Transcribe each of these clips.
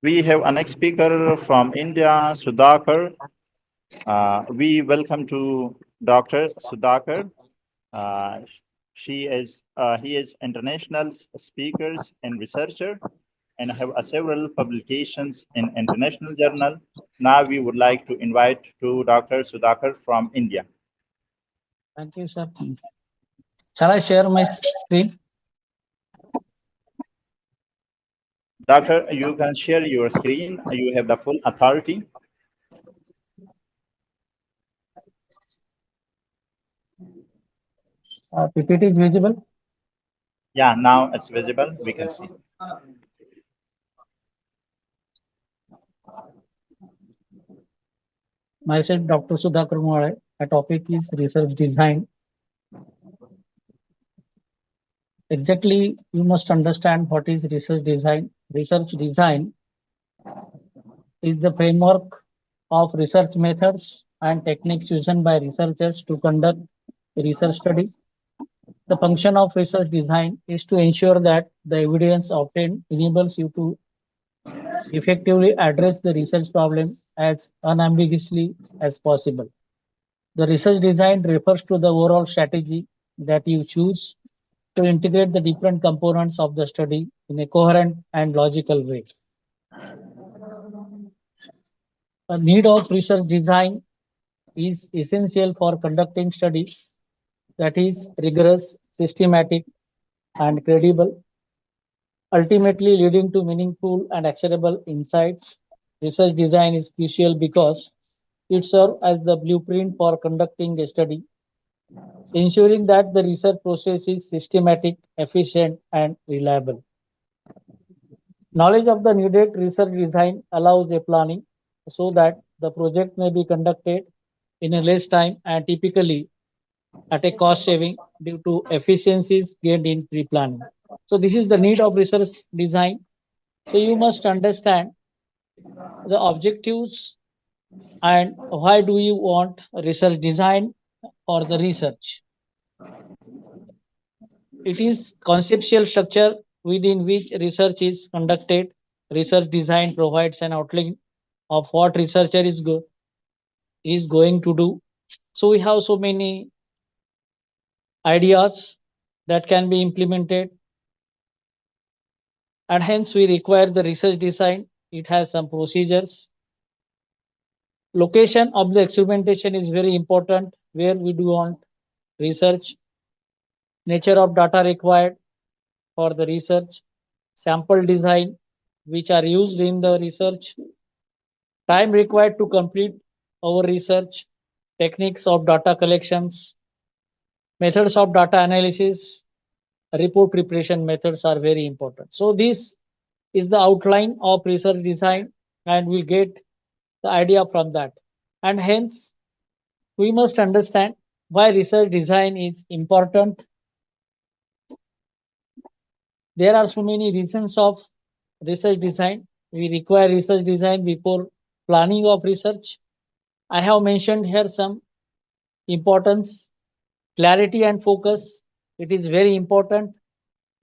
We have a next speaker from India, Sudhakar. We welcome to Dr. Sudhakar. Uh, he is international speakers and researcher and have several publications in international journal. Now we would like to invite to Dr. Sudhakar from India. Thank you, sir. Shall I share my screen? Doctor, you can share your screen. You have the full authority. PPT is visible. Yeah, now it's visible. We can see. Myself, Dr. Sudhakar Umale. The topic is research design. Exactly, you must understand what is research design. Research design is the framework of research methods and techniques used by researchers to conduct research study. The function of research design is to ensure that the evidence obtained enables you to effectively address the research problem as unambiguously as possible. The research design refers to the overall strategy that you choose to integrate the different components of the study in a coherent and logical way. A need of research design is essential for conducting studies that is rigorous, systematic, and credible, ultimately leading to meaningful and actionable insights. Research design is crucial because it serves as the blueprint for conducting a study, ensuring that the research process is systematic, efficient, and reliable. Knowledge of the needed research design allows a planning so that the project may be conducted in a less time and typically at a cost saving due to efficiencies gained in pre-planning. So this is the need of research design. So you must understand the objectives and why do you want research design for the research. It is conceptual structure within which research is conducted. Research design provides an outline of what researcher is going to do. So we have so many ideas that can be implemented, and hence we require the research design. It has some procedures. Location of the experimentation is very important. Where we do want research, nature of data required for the research, sample design which are used in the research, time required to complete our research, techniques of data collections, methods of data analysis, report preparation methods are very important. So this is the outline of research design and we'll get the idea from that. And hence, we must understand why research design is important. There are so many reasons of research design. We require research design before planning of research. I have mentioned here some importance, clarity and focus. It is very important.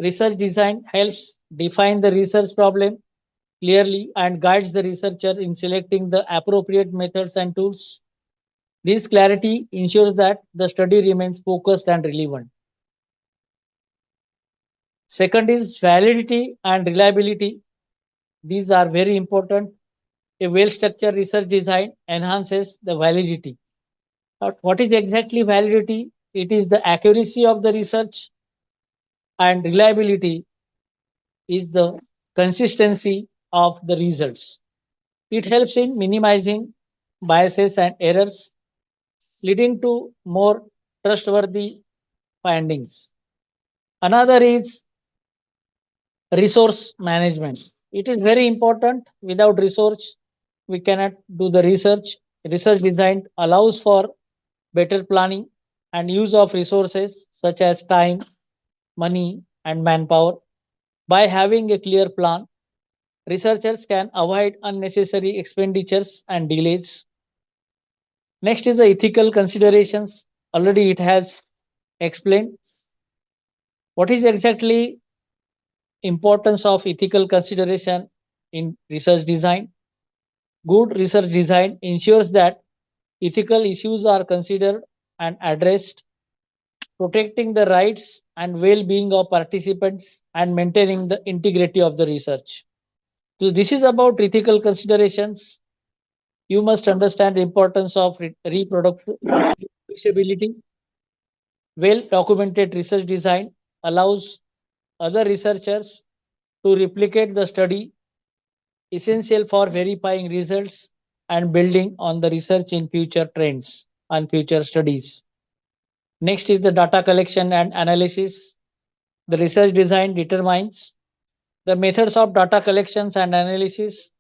Research design helps define the research problem clearly and guides the researcher in selecting the appropriate methods and tools. This clarity ensures that the study remains focused and relevant. Second is validity and reliability. These are very important. A well-structured research design enhances the validity. What is exactly validity? It is the accuracy of the research, and reliability is the consistency of the results. It helps in minimizing biases and errors, leading to more trustworthy findings. Another is resource management. It is very important. Without resource, we cannot do the research. Research design allows for better planning and use of resources such as time, money, and manpower. By having a clear plan, researchers can avoid unnecessary expenditures and delays. Next is the ethical considerations. Already it has explained. What is exactly importance of ethical consideration? in research design. Good research design ensures that ethical issues are considered and addressed, protecting the rights and well being of participants and maintaining the integrity of the research. So, this is about ethical considerations. You must understand the importance of reproducibility. Well documented research design allows other researchers to replicate the study, essential for verifying results and building on the research in future trends and future studies. Next is the data collection and analysis. The research design determines the methods of data collections and analysis,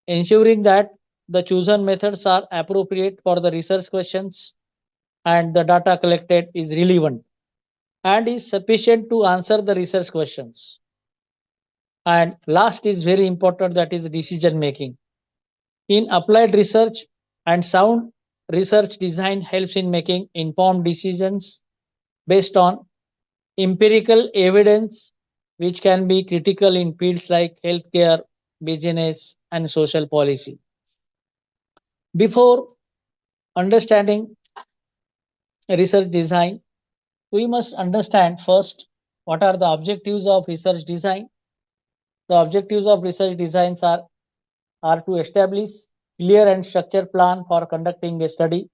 ensuring that the chosen methods are appropriate for the research questions and the data collected is relevant and is sufficient to answer the research questions. And last is very important, that is decision making. In applied research and sound research design helps in making informed decisions based on empirical evidence, which can be critical in fields like healthcare, business, and social policy. Before understanding research design, we must understand first what are the objectives of research design. The objectives of research designs are to establish clear and structured plan for conducting a study.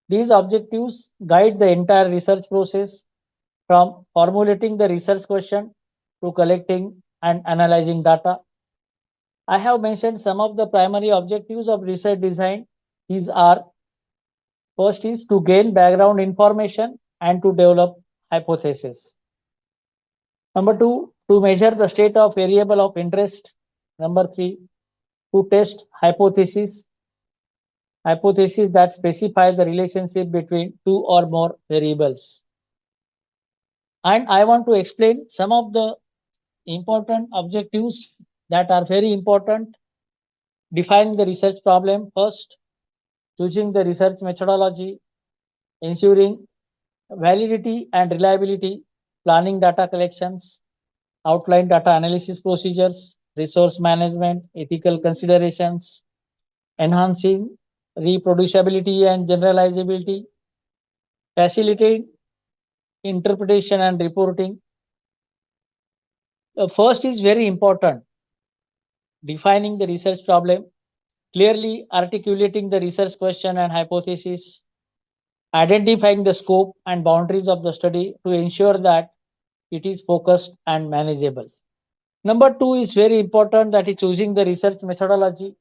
These objectives guide the entire research process from formulating the research question to collecting and analyzing data. I have mentioned some of the primary objectives of research design. These are: first is to gain background information and to develop hypothesis. Number two, to measure the state of variable of interest. Number three, to test hypotheses that specify the relationship between two or more variables. And I want to explain some of the important objectives that are very important. Defining the research problem first, choosing the research methodology, ensuring validity and reliability, planning data collections, outline data analysis procedures, resource management, ethical considerations, enhancing reproducibility and generalizability, facilitate interpretation and reporting. First is very important, defining the research problem, clearly articulating the research question and hypothesis, identifying the scope and boundaries of the study to ensure that it is focused and manageable. Number two is very important, that is choosing the research methodology.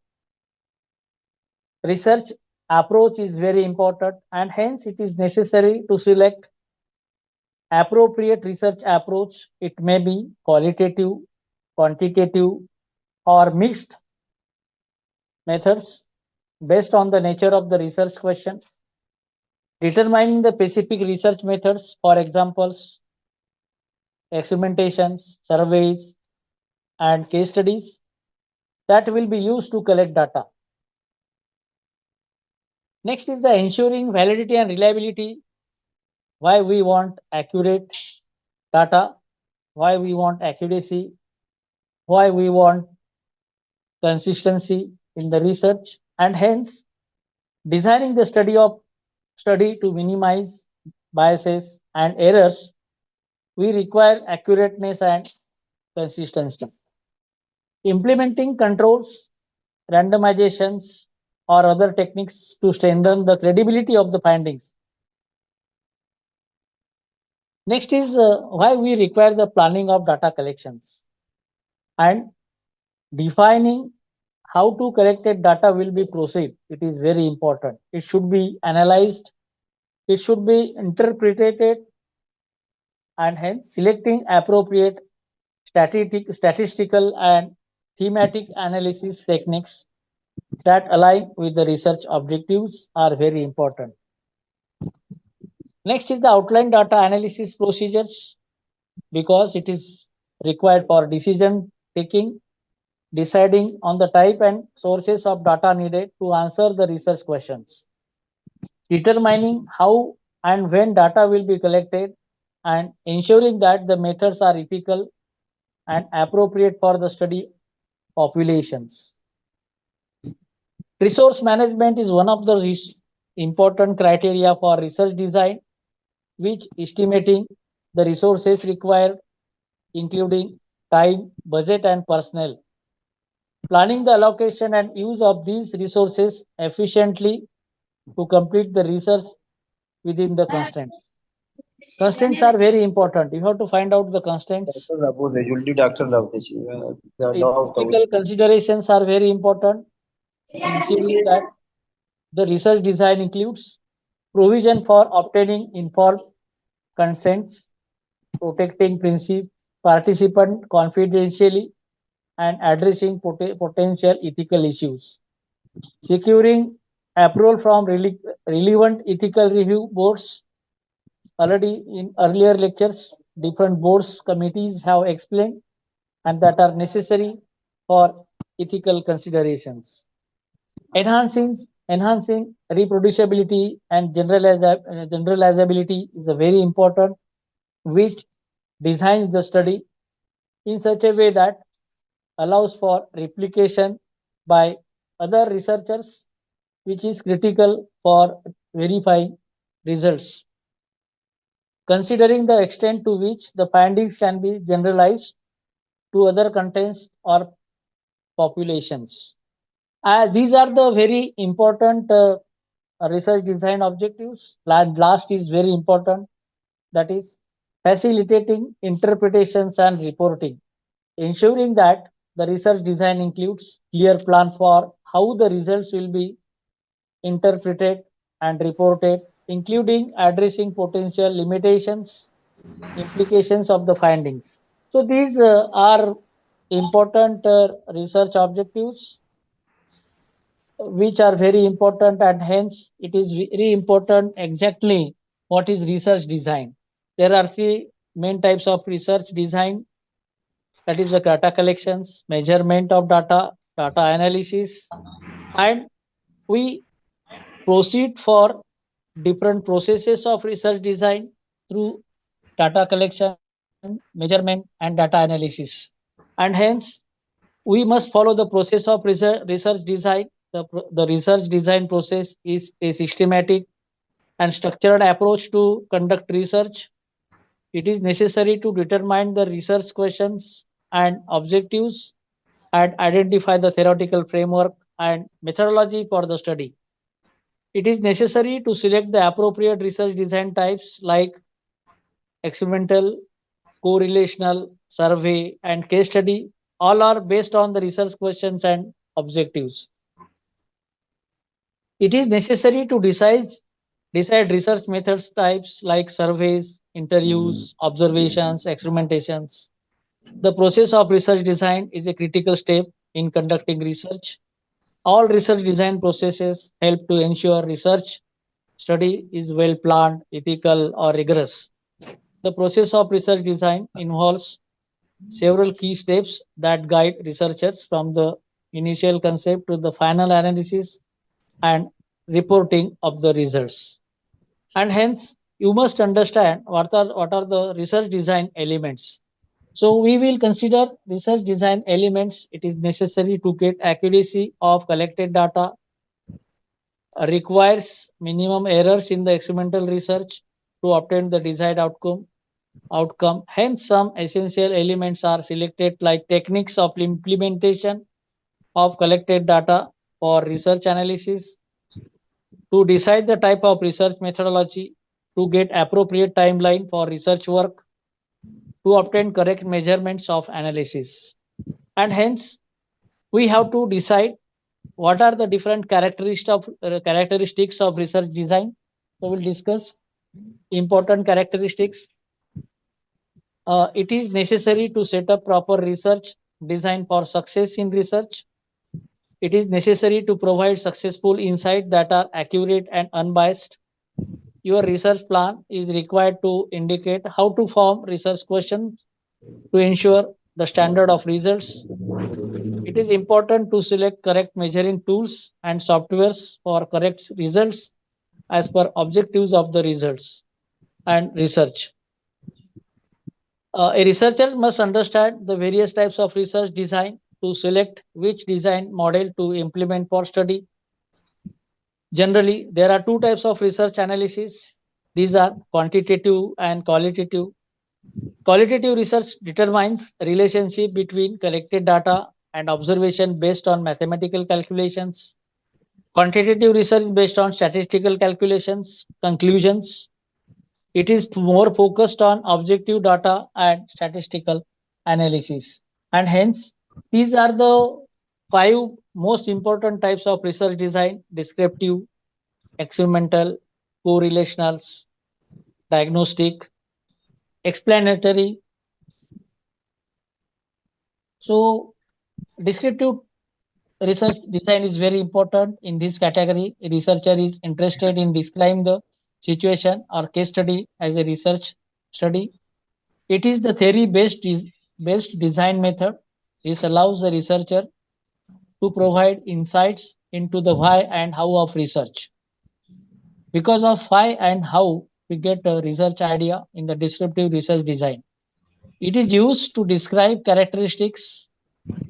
Research approach is very important and hence it is necessary to select appropriate research approach. It may be qualitative, quantitative, or mixed methods based on the nature of the research question. Determining the specific research methods, for examples, experimentations, surveys, and case studies that will be used to collect data. Next is the ensuring validity and reliability. Why we want accurate data, why we want accuracy, why we want consistency in the research, and hence designing the study to minimize biases and errors. We require accurateness and consistency. Implementing controls, randomizations, or other techniques to strengthen the credibility of the findings. Next is why we require the planning of data collections and defining how to collected data will be proceed. It is very important. It should be analyzed, it should be interpreted, and hence selecting appropriate statistical and thematic analysis techniques that align with the research objectives are very important. Next is the outline data analysis procedures, because it is required for decision taking, deciding on the type and sources of data needed to answer the research questions, determining how and when data will be collected, and ensuring that the methods are ethical and appropriate for the study populations. Resource management is one of the important criteria for research design, which estimating the resources required, including time, budget, and personnel. Planning the allocation and use of these resources efficiently to complete the research within the constraints. Constraints are very important. You have to find out the constraints. Ethical considerations are very important, ensuring that the research design includes provision for obtaining informed consents, protecting participant confidentially, and addressing potential ethical issues. Securing approval from relevant ethical review boards. Already in earlier lectures, different boards committees have explained and that are necessary for ethical considerations. Enhancing reproducibility and generalizability is a very important, which designs the study in such a way that allows for replication by other researchers, which is critical for verifying results. Considering the extent to which the findings can be generalized to other contents or populations. These are the very important research design objectives. Last is very important, that is facilitating interpretations and reporting, ensuring that the research design includes clear plan for how the results will be interpreted and reported, including addressing potential limitations, implications of the findings. So these are important research objectives which are very important, and hence it is very important exactly what is research design. There are three main types of research design, that is the data collections, measurement of data, data analysis, and we proceed for different processes of research design through data collection, measurement, and data analysis. And hence, we must follow the process of research design. The research design process is a systematic and structured approach to conduct research. It is necessary to determine the research questions and objectives and identify the theoretical framework and methodology for the study. It is necessary to select the appropriate research design types like experimental, correlational, survey, and case study. All are based on the research questions and objectives. It is necessary to decide research methods types like surveys, interviews, observations, experimentations. The process of research design is a critical step in conducting research. All research design processes help to ensure research study is well planned, ethical, or rigorous. The process of research design involves several key steps that guide researchers from the initial concept to the final analysis and reporting of the results. And hence, you must understand what are the research design elements. So we will consider research design elements. It is necessary to get accuracy of collected data, requires minimum errors in the experimental research to obtain the desired outcome. Hence, some essential elements are selected like techniques of implementation of collected data for research analysis, to decide the type of research methodology, to get appropriate timeline for research work, to obtain correct measurements of analysis. And hence, we have to decide what are the different characteristics of research design. So we'll discuss important characteristics. It is necessary to set up proper research design for success in research. It is necessary to provide successful insights that are accurate and unbiased. Your research plan is required to indicate how to form research questions to ensure the standard of results. It is important to select correct measuring tools and softwares for correct results as per objectives of the results and research. A researcher must understand the various types of research design to select which design model to implement for study. Generally, there are two types of research analysis. These are quantitative and qualitative. Qualitative research determines relationship between collected data and observation based on mathematical calculations. Quantitative research is based on statistical calculations, conclusions. It is more focused on objective data and statistical analysis. And hence, these are the five most important types of research design: descriptive, experimental, correlational, diagnostic, explanatory. So, descriptive research design is very important in this category. A researcher is interested in describing the situation or case study as a research study. It is the theory based design method. This allows the researcher to provide insights into the why and how of research. Because of why and how, we get a research idea in the descriptive research design. It is used to describe characteristics,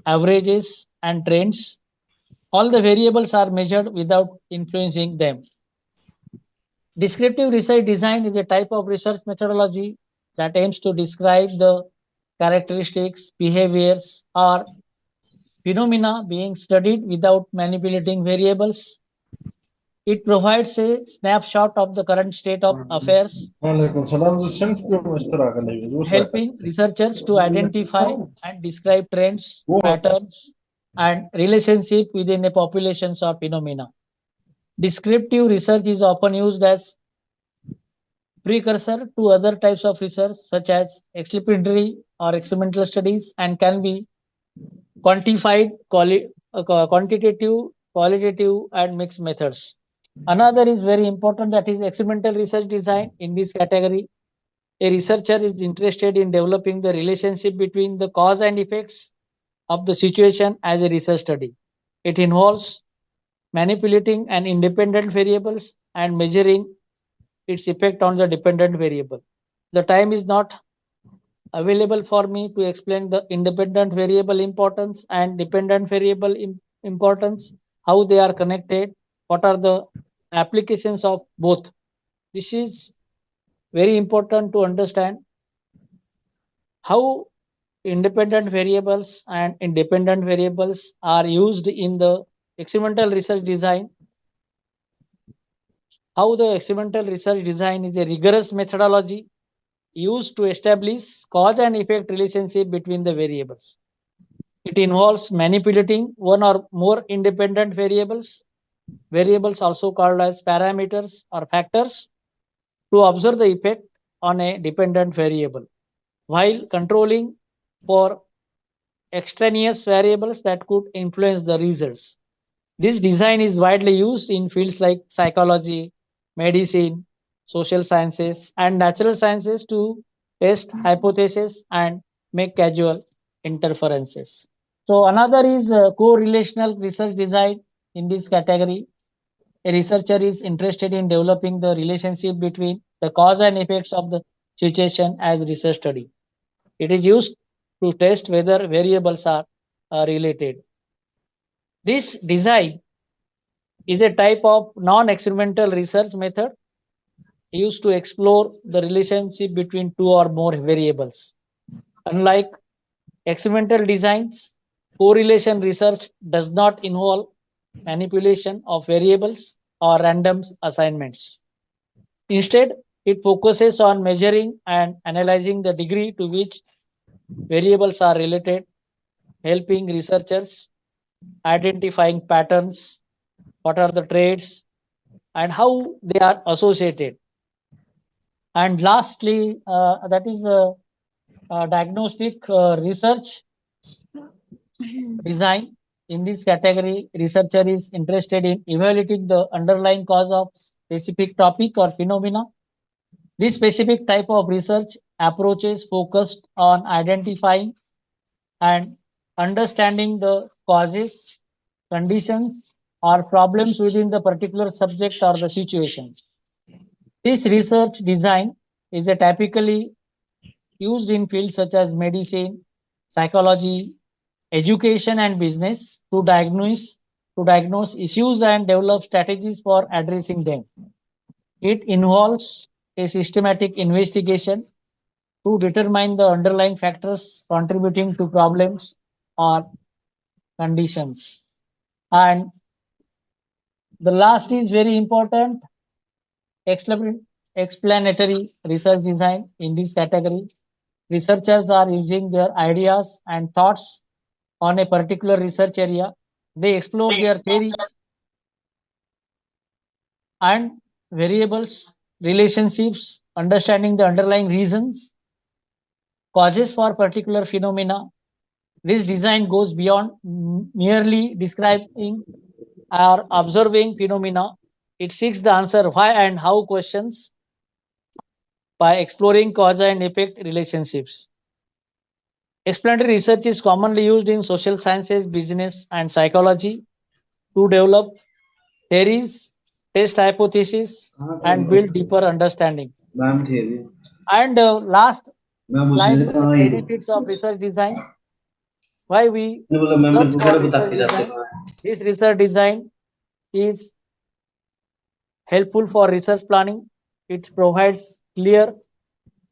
averages, and trends. All the variables are measured without influencing them. Descriptive research design is a type of research methodology that aims to describe the characteristics, behaviors, or phenomena being studied without manipulating variables. It provides a snapshot of the current state of affairs, وعليكم السلام. The sense فيهم اشتراك اللي بيوصلك. helping researchers to identify and describe trends, patterns, and relationships within a populations or phenomena. Descriptive research is often used as precursor to other types of research such as explanatory or experimental studies and can be quantified, quantitative, qualitative, and mixed methods. Another is very important, that is experimental research design. In this category, a researcher is interested in developing the relationship between the cause and effects of the situation as a research study. It involves manipulating an independent variables and measuring its effect on the dependent variable. The time is not available for me to explain the independent variable importance and dependent variable importance, how they are connected, what are the applications of both. This is very important to understand how independent variables and independent variables are used in the experimental research design. How the experimental research design is a rigorous methodology used to establish cause and effect relationship between the variables. It involves manipulating one or more independent variables also called as parameters or factors, to observe the effect on a dependent variable, while controlling for extraneous variables that could influence the results. This design is widely used in fields like psychology, medicine, social sciences, and natural sciences to test hypotheses and make causal inferences. So another is correlational research design. In this category, a researcher is interested in developing the relationship between the cause and effects of the situation as research study. It is used to test whether variables are related. This design is a type of non-experimental research method used to explore the relationship between two or more variables. Unlike experimental designs, correlation research does not involve manipulation of variables or random assignments. Instead, it focuses on measuring and analyzing the degree to which variables are related, helping researchers identifying patterns, what are the traits, and how they are associated. And lastly, that is diagnostic research design. In this category, researcher is interested in evaluating the underlying cause of specific topic or phenomena. This specific type of research approaches focused on identifying and understanding the causes, conditions, or problems within the particular subject or the situations. This research design is a typically used in fields such as medicine, psychology, education and business to diagnose issues and develop strategies for addressing them. It involves a systematic investigation to determine the underlying factors contributing to problems or conditions. And the last is very important, explanatory research design. In this category, researchers are using their ideas and thoughts on a particular research area. They explore their theories and variables, relationships, understanding the underlying reasons, causes for particular phenomena. This design goes beyond merely describing or observing phenomena. It seeks the answer why and how questions by exploring cause and effect relationships. Explanatory research is commonly used in social sciences, business, and psychology to develop theories, test hypotheses, and build deeper understanding. And last slide is the benefits of research design. Why we search for research design? This research design is helpful for research planning. It provides clear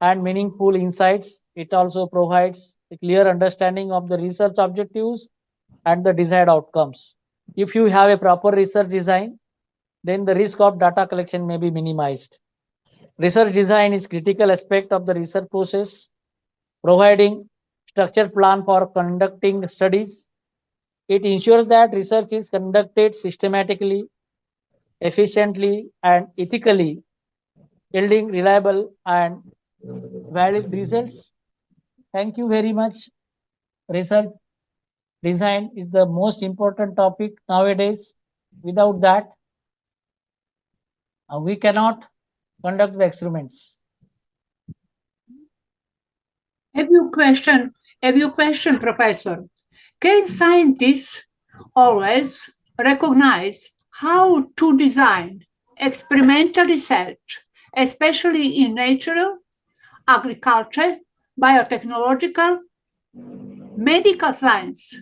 and meaningful insights. It also provides a clear understanding of the research objectives and the desired outcomes. If you have a proper research design, then the risk of data collection may be minimized. Research design is critical aspect of the research process, providing structured plan for conducting studies. It ensures that research is conducted systematically, efficiently, and ethically, yielding reliable and valid results. Thank you very much. Research design is the most important topic nowadays. Without that, we cannot conduct the experiments. Have you question, Professor? Can scientists always recognize how to design experimental research, especially in nature, agriculture, biotechnological, medical science?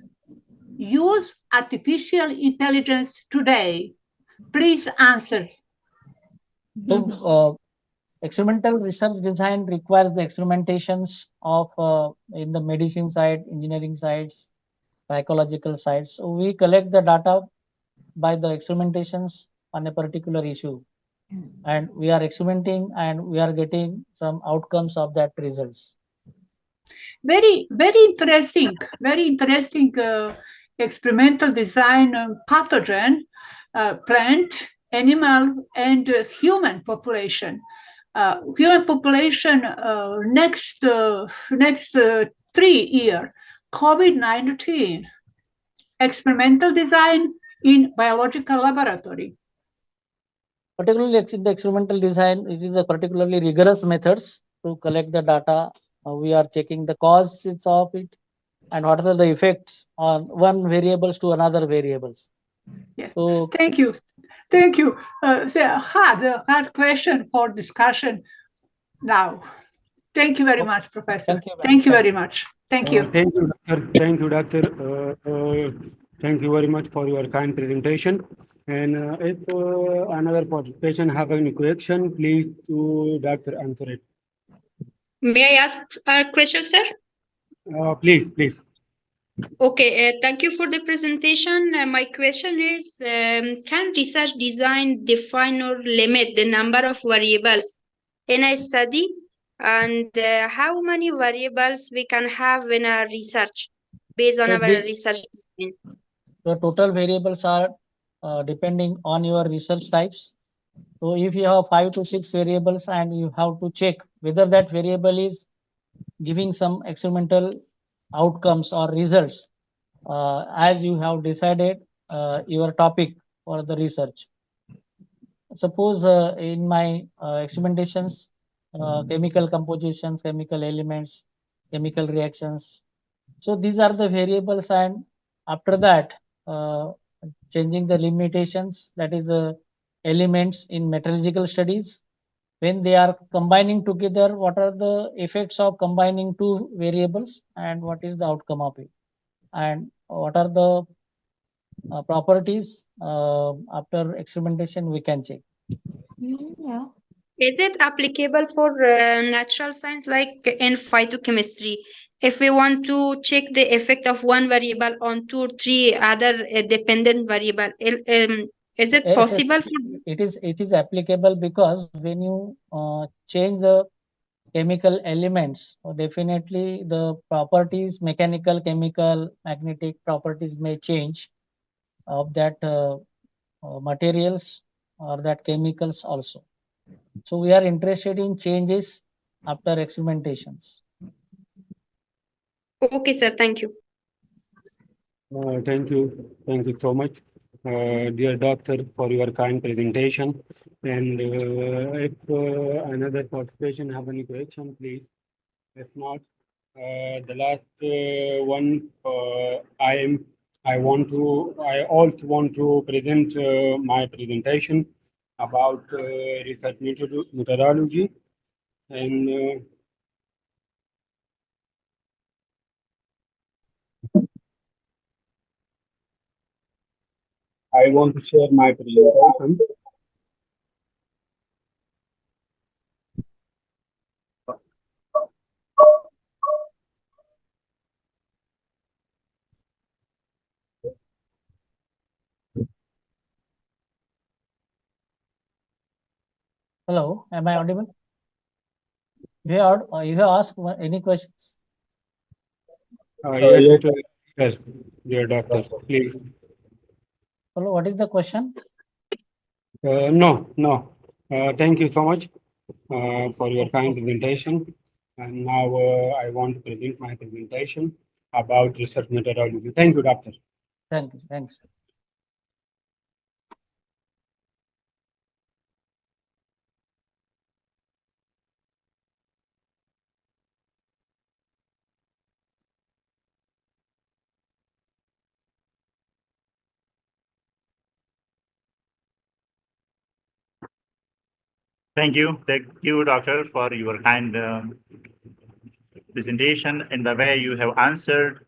Use artificial intelligence today. Please answer. So, experimental research design requires the experimentations of in the medicine side, engineering sides, psychological sides. So we collect the data by the experimentations on a particular issue, and we are experimenting and we are getting some outcomes of that results. Very interesting. Very interesting experimental design pathogen, plant, animal, and human population. Human population next 3 year, COVID-19, experimental design in biological laboratory. Particularly in the experimental design, it is a particularly rigorous methods to collect the data. We are checking the causes of it and what are the effects on one variables to another variables. Yes. So Thank you. Thank you. Hard question for discussion now. Thank you very much, Professor. Thank you very much. Thank you. Thank you, Doctor. Thank you, Doctor. Thank you very much for your kind presentation. And if another participant have any question, please to Doctor answer it. May I ask a question, sir? Please. Okay, thank you for the presentation. My question is, can research design define or limit the number of variables in a study? And how many variables we can have in our research based on our research design? The total variables are depending on your research types. So if you have 5 to 6 variables and you have to check whether that variable is giving some experimental outcomes or results as you have decided your topic for the research. Suppose in my experimentations, chemical compositions, chemical elements, chemical reactions. So these are the variables, and after that, changing the limitations, that is elements in metallurgical studies. When they are combining together, what are the effects of combining two variables and what is the outcome of it? and what are the properties after experimentation we can check. Yeah. Is it applicable for natural science like in phytochemistry? If we want to check the effect of one variable on two or three other dependent variable, is it possible for? It is applicable because when you change the chemical elements, so definitely the properties, mechanical, chemical, magnetic properties may change of that materials or that chemicals also. So we are interested in changes after experimentations. Okay, sir. Thank you. Thank you. Thank you so much, dear doctor, for your kind presentation. And if another participant have any question, please. If not, the last one, I also want to present my presentation about research methodology and I want to share my presentation. Hello, am I audible? You have asked any questions? Yes, dear doctor, please. Hello, what is the question? No. Thank you so much for your kind presentation. And now I want to present my presentation about research methodology. Thank you, doctor. Thank you. Thanks. Thank you, doctor, for your kind presentation and the way you have answered